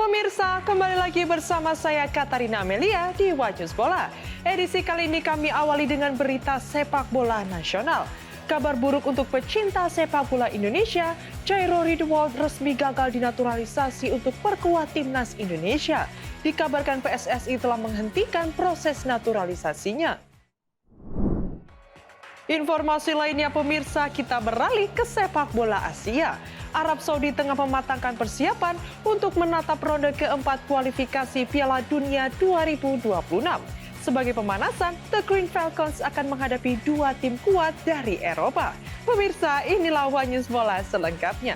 Pemirsa, kembali lagi bersama saya Katarina Amelia di Watch Bola. Edisi kali ini kami awali dengan berita sepak bola nasional. Kabar buruk untuk pecinta sepak bola Indonesia, Chairul Ridwan resmi gagal dinaturalisasi untuk perkuat timnas Indonesia. Dikabarkan PSSI telah menghentikan proses naturalisasinya. Informasi lainnya pemirsa, kita beralih ke sepak bola Asia. Arab Saudi tengah mematangkan persiapan untuk menatap ronde keempat kualifikasi Piala Dunia 2026. Sebagai pemanasan, The Green Falcons akan menghadapi dua tim kuat dari Eropa. Pemirsa, inilah Watch Bola selengkapnya.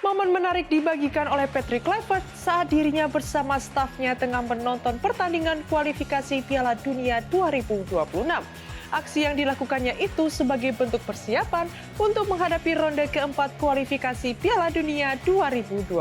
Momen menarik dibagikan oleh Patrick Kluivert saat dirinya bersama stafnya tengah menonton pertandingan kualifikasi Piala Dunia 2026. Aksi yang dilakukannya itu sebagai bentuk persiapan untuk menghadapi ronde keempat kualifikasi Piala Dunia 2026.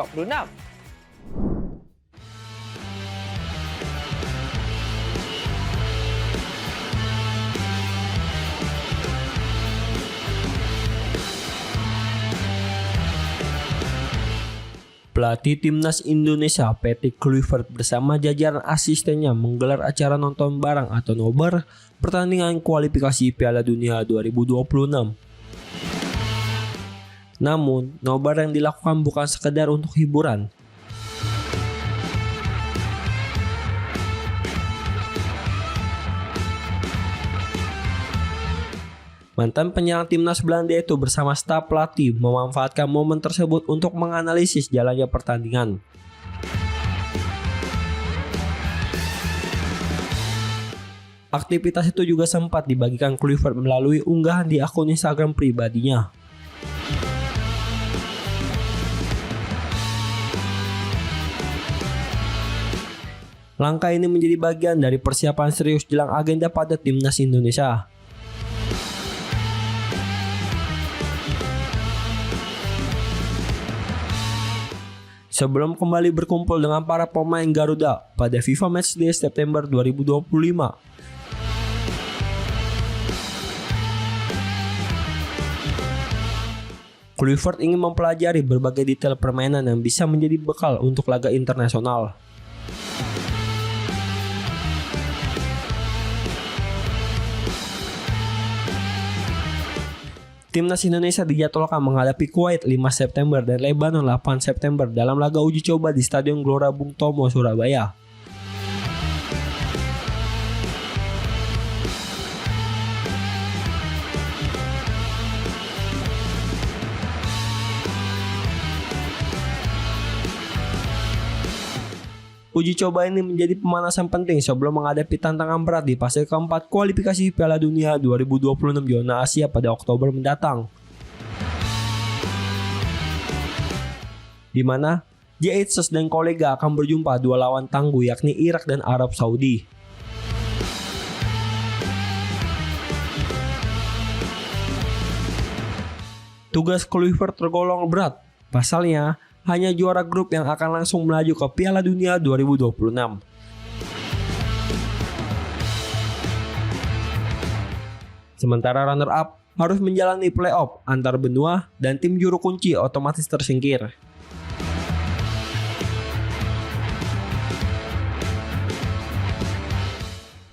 Pelatih Timnas Indonesia Patrick Kluivert bersama jajaran asistennya menggelar acara nonton bareng atau nobar pertandingan kualifikasi Piala Dunia 2026. Namun, nobar yang dilakukan bukan sekedar untuk hiburan. Mantan penyerang timnas Belanda itu bersama staf pelatih memanfaatkan momen tersebut untuk menganalisis jalannya pertandingan. Aktivitas itu juga sempat dibagikan Kluivert melalui unggahan di akun Instagram pribadinya. Langkah ini menjadi bagian dari persiapan serius jelang agenda pada timnas Indonesia. Sebelum kembali berkumpul dengan para pemain Garuda pada FIFA Matchday September 2025. Kluivert ingin mempelajari berbagai detail permainan yang bisa menjadi bekal untuk laga internasional. Timnas Indonesia dijadwalkan menghadapi Kuwait 5 September dan Lebanon 8 September dalam laga uji coba di Stadion Gelora Bung Tomo, Surabaya. Uji coba ini menjadi pemanasan penting sebelum menghadapi tantangan berat di fase keempat kualifikasi Piala Dunia 2026 zona Asia pada Oktober mendatang. Di mana Jesus dan kolega akan berjumpa dua lawan tangguh yakni Irak dan Arab Saudi. Tugas Kluivert tergolong berat, pasalnya hanya juara grup yang akan langsung melaju ke Piala Dunia 2026. Sementara runner-up harus menjalani play-off antar benua dan tim juru kunci otomatis tersingkir.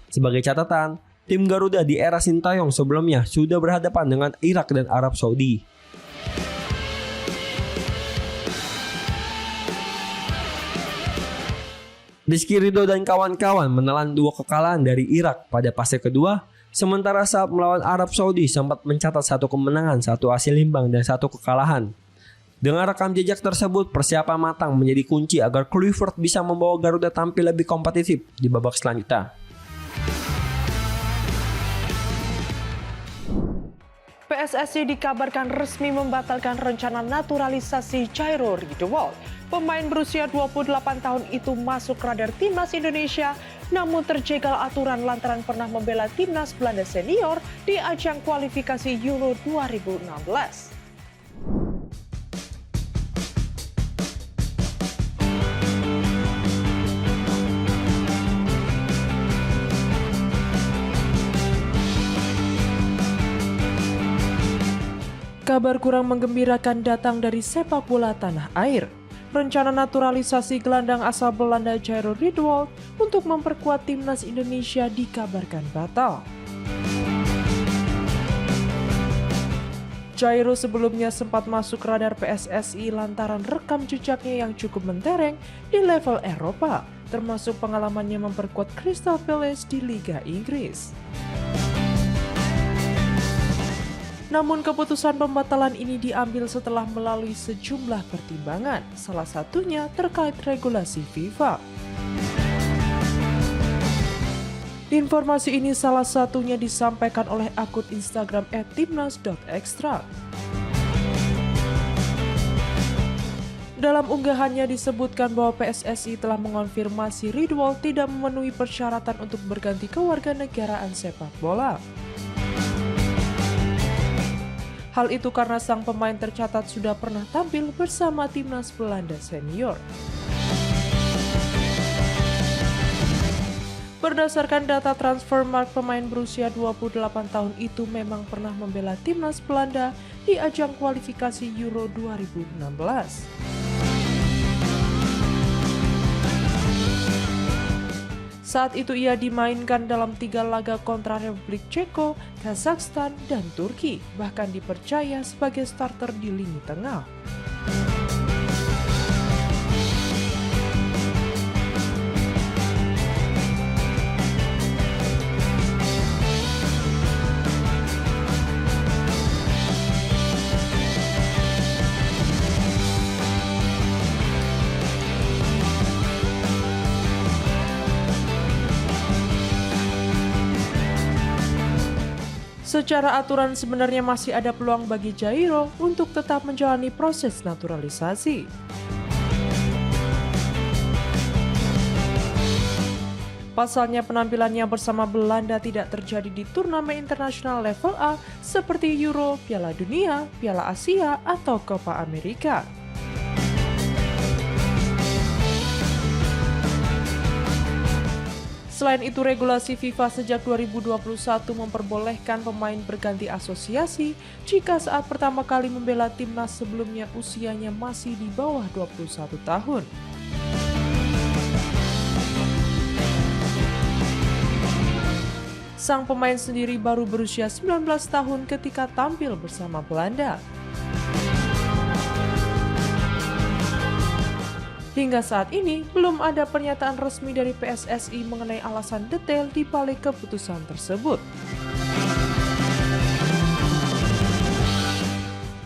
Sebagai catatan, tim Garuda di era Sintayong sebelumnya sudah berhadapan dengan Irak dan Arab Saudi. Rizky Ridho dan kawan-kawan menelan dua kekalahan dari Irak pada fase kedua, sementara saat melawan Arab Saudi sempat mencatat satu kemenangan, satu hasil imbang, dan satu kekalahan. Dengan rekam jejak tersebut, persiapan matang menjadi kunci agar Kluivert bisa membawa Garuda tampil lebih kompetitif di babak selanjutnya. PSSI dikabarkan resmi membatalkan rencana naturalisasi Chairul Ridwan. Pemain berusia 28 tahun itu masuk radar timnas Indonesia, namun terjegal aturan lantaran pernah membela timnas Belanda senior di ajang kualifikasi Euro 2016. Kabar kurang menggembirakan datang dari sepak bola tanah air. Rencana naturalisasi gelandang asal Belanda Jairo Riedewald untuk memperkuat timnas Indonesia dikabarkan batal. Jairo sebelumnya sempat masuk radar PSSI lantaran rekam jejaknya yang cukup mentereng di level Eropa, termasuk pengalamannya memperkuat Crystal Palace di Liga Inggris. Namun keputusan pembatalan ini diambil setelah melalui sejumlah pertimbangan, salah satunya terkait regulasi FIFA. Informasi ini salah satunya disampaikan oleh akun Instagram @timnas.extra. Dalam unggahannya disebutkan bahwa PSSI telah mengonfirmasi Riedewald tidak memenuhi persyaratan untuk berganti kewarganegaraan sepak bola. Hal itu karena sang pemain tercatat sudah pernah tampil bersama timnas Belanda senior. Berdasarkan data Transfermarkt, pemain berusia 28 tahun itu memang pernah membela timnas Belanda di ajang kualifikasi Euro 2016. Saat itu ia dimainkan dalam 3 laga kontra Republik Ceko, Kazakhstan, dan Turki, bahkan dipercaya sebagai starter di lini tengah. Secara aturan sebenarnya masih ada peluang bagi Jairo untuk tetap menjalani proses naturalisasi. Pasalnya penampilannya bersama Belanda tidak terjadi di turnamen internasional level A seperti Euro, Piala Dunia, Piala Asia, atau Copa America. Selain itu, regulasi FIFA sejak 2021 memperbolehkan pemain berganti asosiasi jika saat pertama kali membela timnas sebelumnya usianya masih di bawah 21 tahun. Sang pemain sendiri baru berusia 19 tahun ketika tampil bersama Belanda. Hingga saat ini, belum ada pernyataan resmi dari PSSI mengenai alasan detail di balik keputusan tersebut.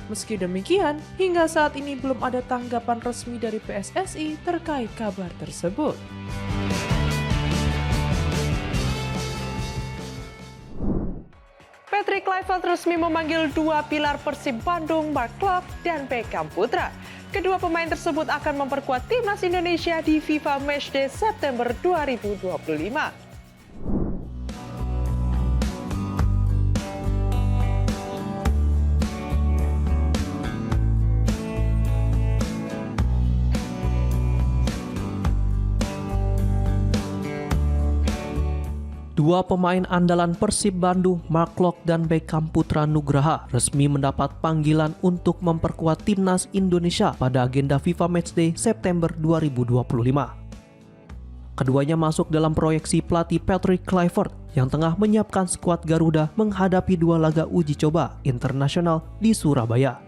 Meski demikian, hingga saat ini belum ada tanggapan resmi dari PSSI terkait kabar tersebut. Patrick Kluivert resmi memanggil 2 pilar Persib Bandung, Mark Klok dan Beckham Putra. Kedua pemain tersebut akan memperkuat timnas Indonesia di FIFA Matchday September 2025. Dua pemain andalan Persib Bandung, Mark Klok dan Beckham Putra Nugraha, resmi mendapat panggilan untuk memperkuat timnas Indonesia pada agenda FIFA Matchday September 2025. Keduanya masuk dalam proyeksi pelatih Patrick Kluivert yang tengah menyiapkan skuad Garuda menghadapi 2 laga uji coba internasional di Surabaya.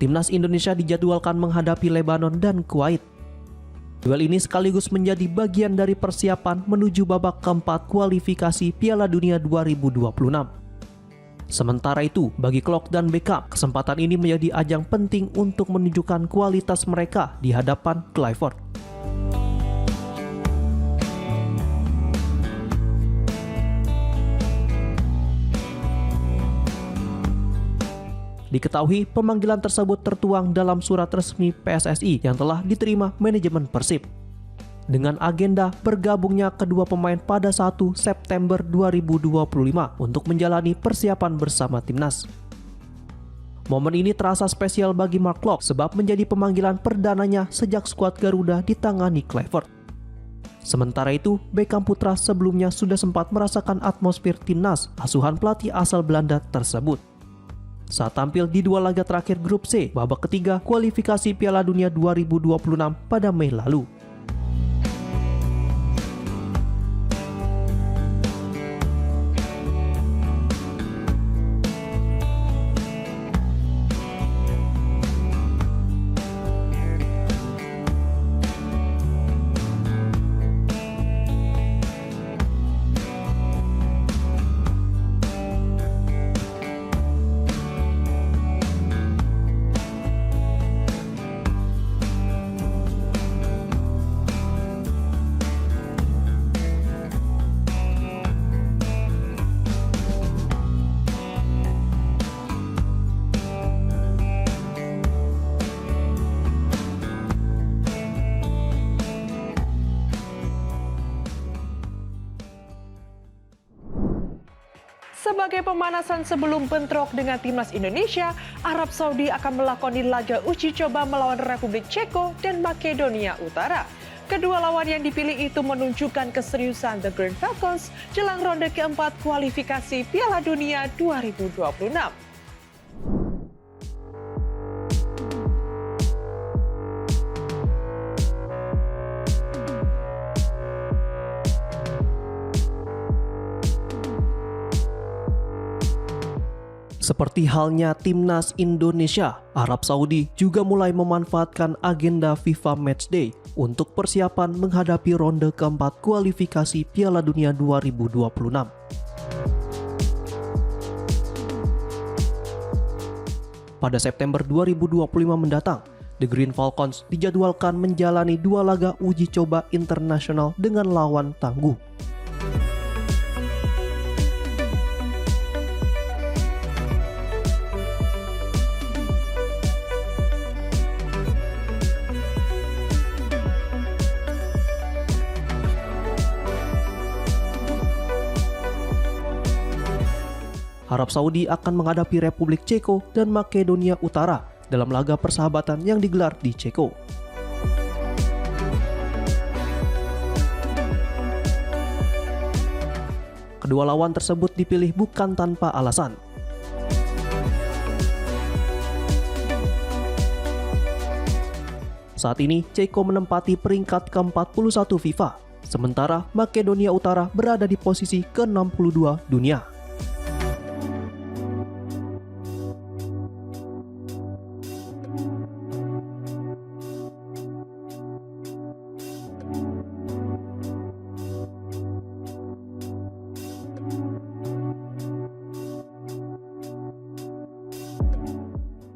Timnas Indonesia dijadwalkan menghadapi Lebanon dan Kuwait. Duel ini sekaligus menjadi bagian dari persiapan menuju babak keempat kualifikasi Piala Dunia 2026. Sementara itu, bagi Klok dan Beckham, kesempatan ini menjadi ajang penting untuk menunjukkan kualitas mereka di hadapan Kluivert. Diketahui pemanggilan tersebut tertuang dalam surat resmi PSSI yang telah diterima manajemen Persib. Dengan agenda bergabungnya kedua pemain pada 1 September 2025 untuk menjalani persiapan bersama timnas. Momen ini terasa spesial bagi Mark Klok sebab menjadi pemanggilan perdananya sejak skuad Garuda ditangani Kluivert. Sementara itu, Beckham Putra sebelumnya sudah sempat merasakan atmosfer timnas asuhan pelatih asal Belanda tersebut. Saat tampil di 2 laga terakhir grup C babak ketiga kualifikasi Piala Dunia 2026 pada Mei lalu. Sebagai pemanasan sebelum bentrok dengan timnas Indonesia, Arab Saudi akan melakoni laga uji coba melawan Republik Ceko dan Makedonia Utara. Kedua lawan yang dipilih itu menunjukkan keseriusan The Green Falcons jelang ronde keempat kualifikasi Piala Dunia 2026. Seperti halnya timnas Indonesia, Arab Saudi juga mulai memanfaatkan agenda FIFA Matchday untuk persiapan menghadapi ronde keempat kualifikasi Piala Dunia 2026. Pada September 2025 mendatang, The Green Falcons dijadwalkan menjalani 2 laga uji coba internasional dengan lawan tangguh. Arab Saudi akan menghadapi Republik Ceko dan Makedonia Utara dalam laga persahabatan yang digelar di Ceko. Kedua lawan tersebut dipilih bukan tanpa alasan. Saat ini, Ceko menempati peringkat ke-41 FIFA, sementara Makedonia Utara berada di posisi ke-62 dunia.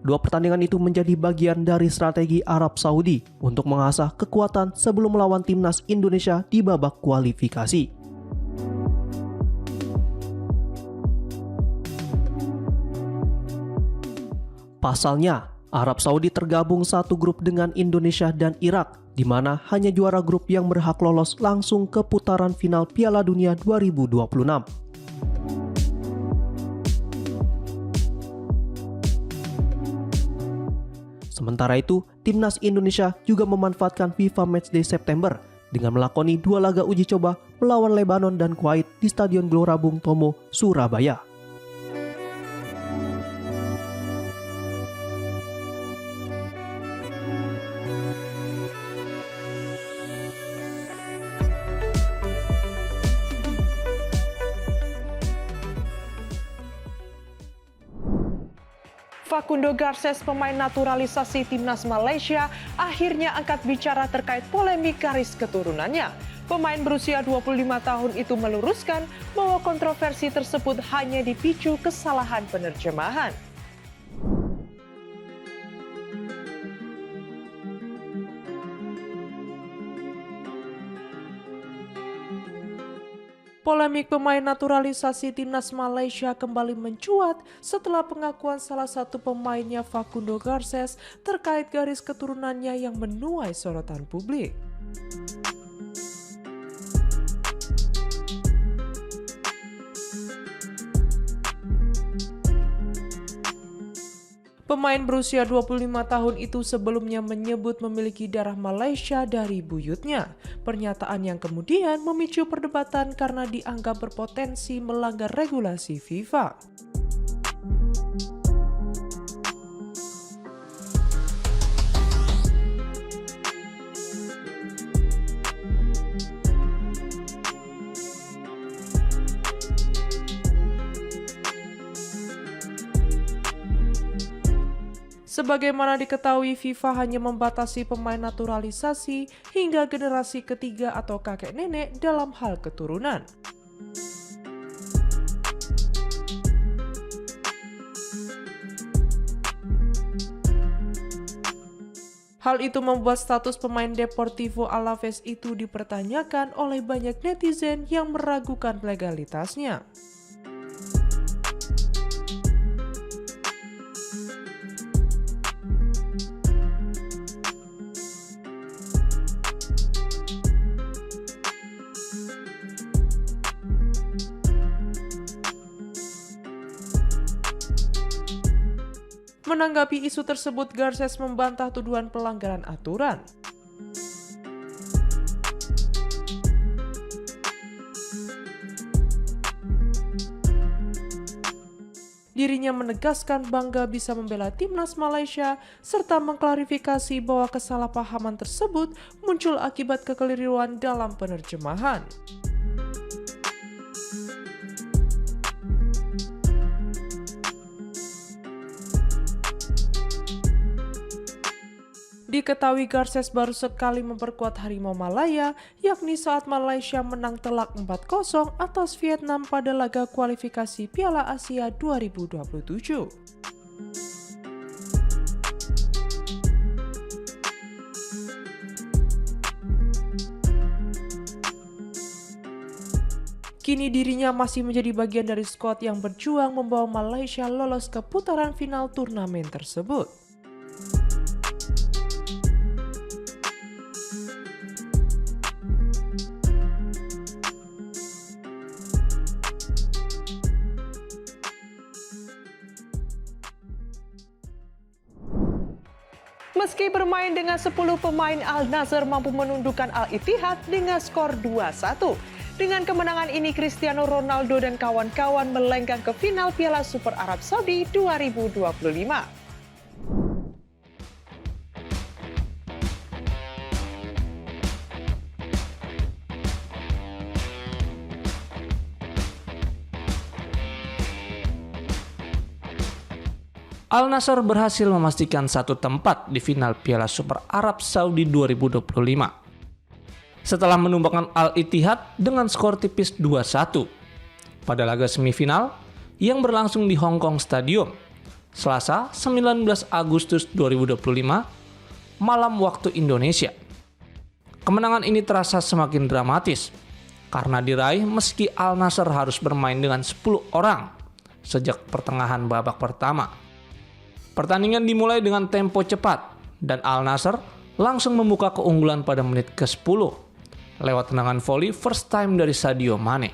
Dua pertandingan itu menjadi bagian dari strategi Arab Saudi untuk mengasah kekuatan sebelum melawan timnas Indonesia di babak kualifikasi. Pasalnya, Arab Saudi tergabung satu grup dengan Indonesia dan Irak, di mana hanya juara grup yang berhak lolos langsung ke putaran final Piala Dunia 2026. Sementara itu, timnas Indonesia juga memanfaatkan FIFA Matchday September dengan melakoni 2 laga uji coba melawan Lebanon dan Kuwait di Stadion Gelora Bung Tomo, Surabaya. Facundo Garces, pemain naturalisasi timnas Malaysia, akhirnya angkat bicara terkait polemik garis keturunannya. Pemain berusia 25 tahun itu meluruskan bahwa kontroversi tersebut hanya dipicu kesalahan penerjemahan. Polemik pemain naturalisasi timnas Malaysia kembali mencuat setelah pengakuan salah satu pemainnya Facundo Garces terkait garis keturunannya yang menuai sorotan publik. Pemain berusia 25 tahun itu sebelumnya menyebut memiliki darah Malaysia dari buyutnya. Pernyataan yang kemudian memicu perdebatan karena dianggap berpotensi melanggar regulasi FIFA. Sebagaimana diketahui, FIFA hanya membatasi pemain naturalisasi hingga generasi ketiga atau kakek nenek dalam hal keturunan. Hal itu membuat status pemain Deportivo Alaves itu dipertanyakan oleh banyak netizen yang meragukan legalitasnya. Menanggapi isu tersebut, Garces membantah tuduhan pelanggaran aturan. Dirinya menegaskan bangga bisa membela timnas Malaysia serta mengklarifikasi bahwa kesalahpahaman tersebut muncul akibat kekeliruan dalam penerjemahan. Diketahui Garces baru sekali memperkuat Harimau Malaya, yakni saat Malaysia menang telak 4-0 atas Vietnam pada laga kualifikasi Piala Asia 2027. Kini dirinya masih menjadi bagian dari skuad yang berjuang membawa Malaysia lolos ke putaran final turnamen tersebut. Meski bermain dengan 10 pemain, Al-Nassr mampu menundukkan Al-Ittihad dengan skor 2-1. Dengan kemenangan ini, Cristiano Ronaldo dan kawan-kawan melenggang ke final Piala Super Arab Saudi 2025. Al-Nassr berhasil memastikan satu tempat di final Piala Super Arab Saudi 2025. Setelah menumbangkan Al-Ittihad dengan skor tipis 2-1 pada laga semifinal yang berlangsung di Hong Kong Stadium, Selasa 19 Agustus 2025, malam waktu Indonesia. Kemenangan ini terasa semakin dramatis karena diraih meski Al-Nassr harus bermain dengan 10 orang sejak pertengahan babak pertama. Pertandingan dimulai dengan tempo cepat dan Al-Nassr langsung membuka keunggulan pada menit ke-10 lewat tendangan voli first time dari Sadio Mane.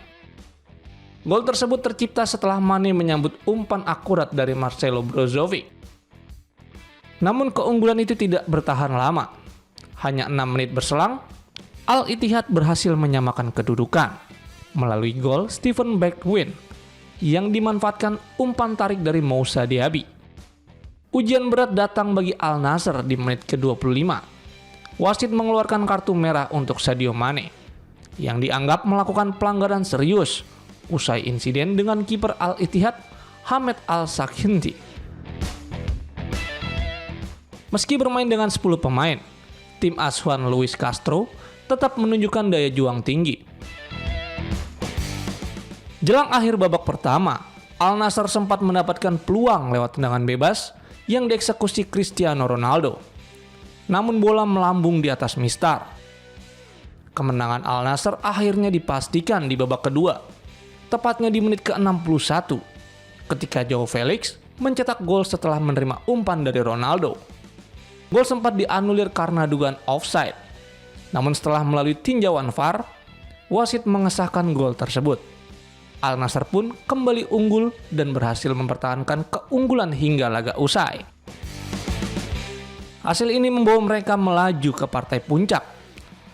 Gol tersebut tercipta setelah Mane menyambut umpan akurat dari Marcelo Brozovic. Namun keunggulan itu tidak bertahan lama. Hanya 6 menit berselang, Al-Ittihad berhasil menyamakan kedudukan melalui gol Steven Bergwijn yang dimanfaatkan umpan tarik dari Moussa Diaby. Ujian berat datang bagi Al-Nassr di menit ke-25. Wasit mengeluarkan kartu merah untuk Sadio Mane yang dianggap melakukan pelanggaran serius usai insiden dengan kiper Al-Ittihad Hamed Al-Sakhinti. Meski bermain dengan 10 pemain, tim asuhan Luis Castro tetap menunjukkan daya juang tinggi. Jelang akhir babak pertama, Al-Nassr sempat mendapatkan peluang lewat tendangan bebas yang dieksekusi Cristiano Ronaldo. Namun bola melambung di atas mistar. Kemenangan Al-Nassr akhirnya dipastikan di babak kedua, tepatnya di menit ke-61, ketika Joao Felix mencetak gol setelah menerima umpan dari Ronaldo. Gol sempat dianulir karena dugaan offside. Namun setelah melalui tinjauan VAR, wasit mengesahkan gol tersebut. Al-Nassr pun kembali unggul dan berhasil mempertahankan keunggulan hingga laga usai. Hasil ini membawa mereka melaju ke partai puncak,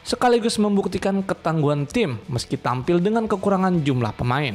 sekaligus membuktikan ketangguhan tim meski tampil dengan kekurangan jumlah pemain.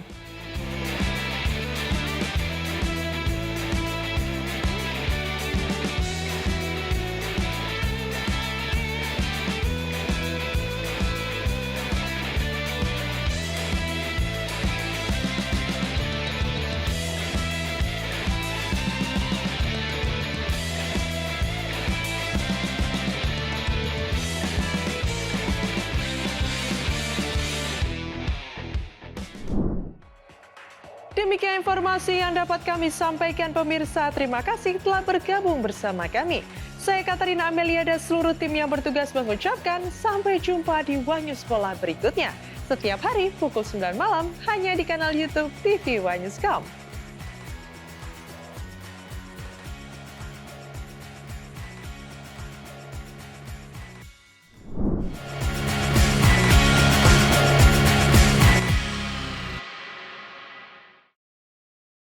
Demikian informasi yang dapat kami sampaikan pemirsa. Terima kasih telah bergabung bersama kami. Saya Katarina Amelia dan seluruh tim yang bertugas mengucapkan sampai jumpa di One News Bola berikutnya. Setiap hari pukul 9 malam hanya di kanal YouTube TV One News.com.